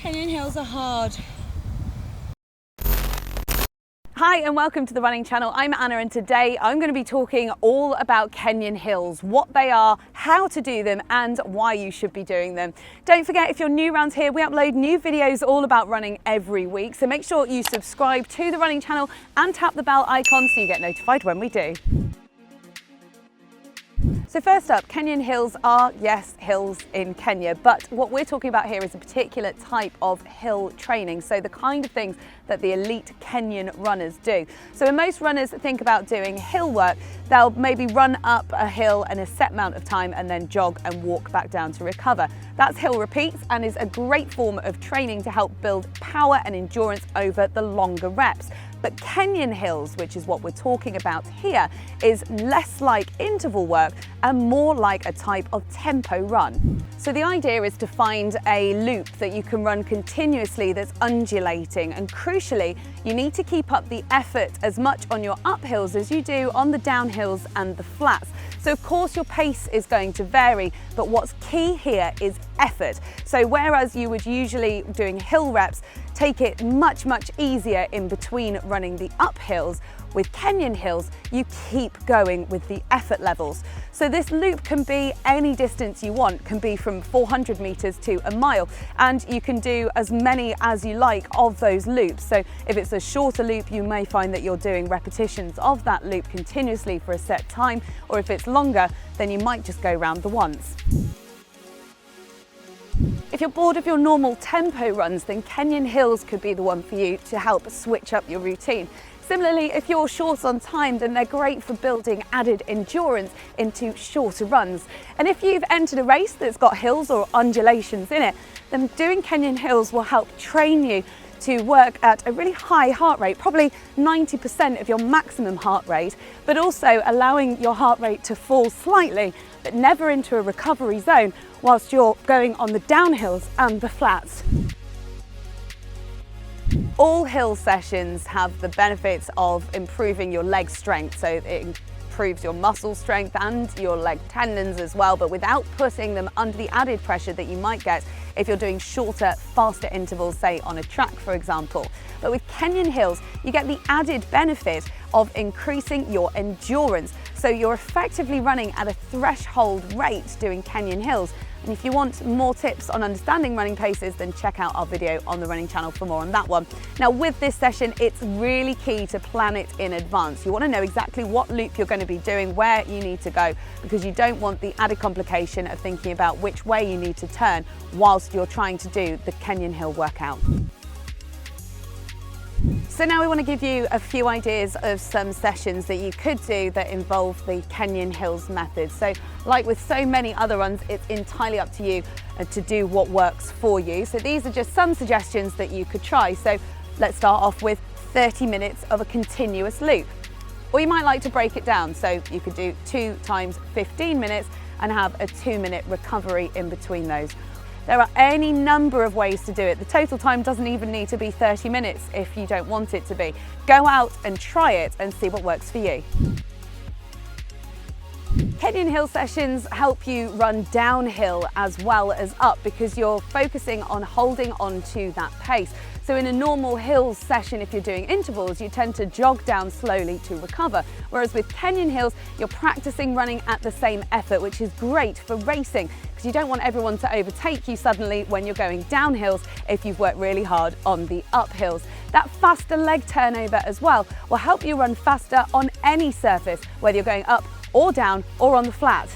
Kenyan hills are hard. Hi and welcome to the running channel. I'm Anna and today I'm going to be talking all about Kenyan hills, what they are, how to do them and why you should be doing them. Don't forget, if you're new around here, we upload new videos all about running every week, so make sure you subscribe to the running channel and tap the bell icon so you get notified when we do. So first up, Kenyan hills are, yes, hills in Kenya, but what we're talking about here is a particular type of hill training, so the kind of things that the elite Kenyan runners do. So when most runners think about doing hill work, they'll maybe run up a hill in a set amount of time and then jog and walk back down to recover. That's hill repeats and is a great form of training to help build power and endurance over the longer reps. But Kenyan hills, which is what we're talking about here, is less like interval work and more like a type of tempo run. So the idea is to find a loop that you can run continuously that's undulating, and crucially, you need to keep up the effort as much on your uphills as you do on the downhills and the flats. So of course your pace is going to vary, but what's key here is effort. So whereas you would usually, doing hill reps, take it much easier in between running the uphills, with Kenyan hills, you keep going with the effort levels. So this loop can be any distance you want, can be from 400 meters to a mile, and you can do as many as you like of those loops. So if it's a shorter loop, you may find that you're doing repetitions of that loop continuously for a set time, or if it's longer, then you might just go round the once. If you're bored of your normal tempo runs, then Kenyan hills could be the one for you to help switch up your routine. Similarly, if you're short on time, then they're great for building added endurance into shorter runs. And if you've entered a race that's got hills or undulations in it, then doing Kenyan hills will help train you to work at a really high heart rate, probably 90% of your maximum heart rate, but also allowing your heart rate to fall slightly, but never into a recovery zone whilst you're going on the downhills and the flats. All hill sessions have the benefits of improving your leg strength, so it improves your muscle strength and your leg tendons as well, but without putting them under the added pressure that you might get if you're doing shorter, faster intervals, say on a track, for example. But with Kenyan hills, you get the added benefit of increasing your endurance. So you're effectively running at a threshold rate doing Kenyan hills. And if you want more tips on understanding running paces, then check out our video on the running channel for more on that one. Now with this session, it's really key to plan it in advance. You want to know exactly what loop you're going to be doing, where you need to go, because you don't want the added complication of thinking about which way you need to turn whilst you're trying to do the Kenyan hill workout. So now we want to give you a few ideas of some sessions that you could do that involve the Kenyan hills method. So like with so many other runs, it's entirely up to you to do what works for you. So these are just some suggestions that you could try. So let's start off with 30 minutes of a continuous loop. Or you might like to break it down. So you could do 2 times 15 minutes and have a 2-minute recovery in between those. There are any number of ways to do it. The total time doesn't even need to be 30 minutes if you don't want it to be. Go out and try it and see what works for you. Kenyan hill sessions help you run downhill as well as up because you're focusing on holding on to that pace. So in a normal hill session, if you're doing intervals, you tend to jog down slowly to recover. Whereas with Kenyan hills, you're practicing running at the same effort, which is great for racing because you don't want everyone to overtake you suddenly when you're going downhills if you've worked really hard on the uphills. That faster leg turnover as well will help you run faster on any surface, whether you're going up or down or on the flat.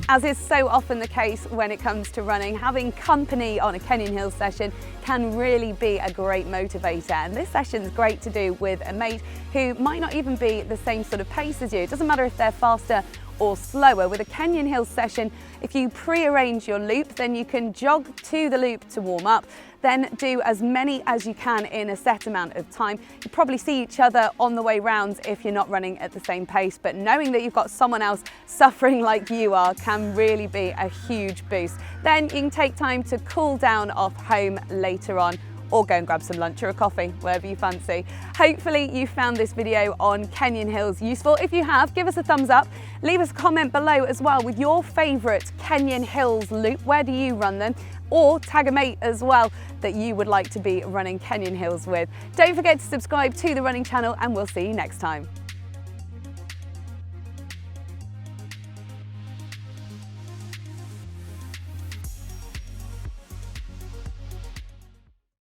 As is so often the case when it comes to running, having company on a Kenyan hill session can really be a great motivator, and this session is great to do with a mate who might not even be the same sort of pace as you. It doesn't matter if they're faster or slower. With a Kenyan hill session, if you pre-arrange your loop, then you can jog to the loop to warm up, then do as many as you can in a set amount of time. You probably see each other on the way round if you're not running at the same pace, but knowing that you've got someone else suffering like you are can really be a huge boost. Then you can take time to cool down off home later on or go and grab some lunch or a coffee, whatever you fancy. Hopefully you found this video on Kenyan Hills useful. If you have, give us a thumbs up. Leave us a comment below as well with your favourite Kenyan Hills loop. Where do you run them? Or tag a mate as well that you would like to be running Kenyan Hills with. Don't forget to subscribe to the running channel, and we'll see you next time.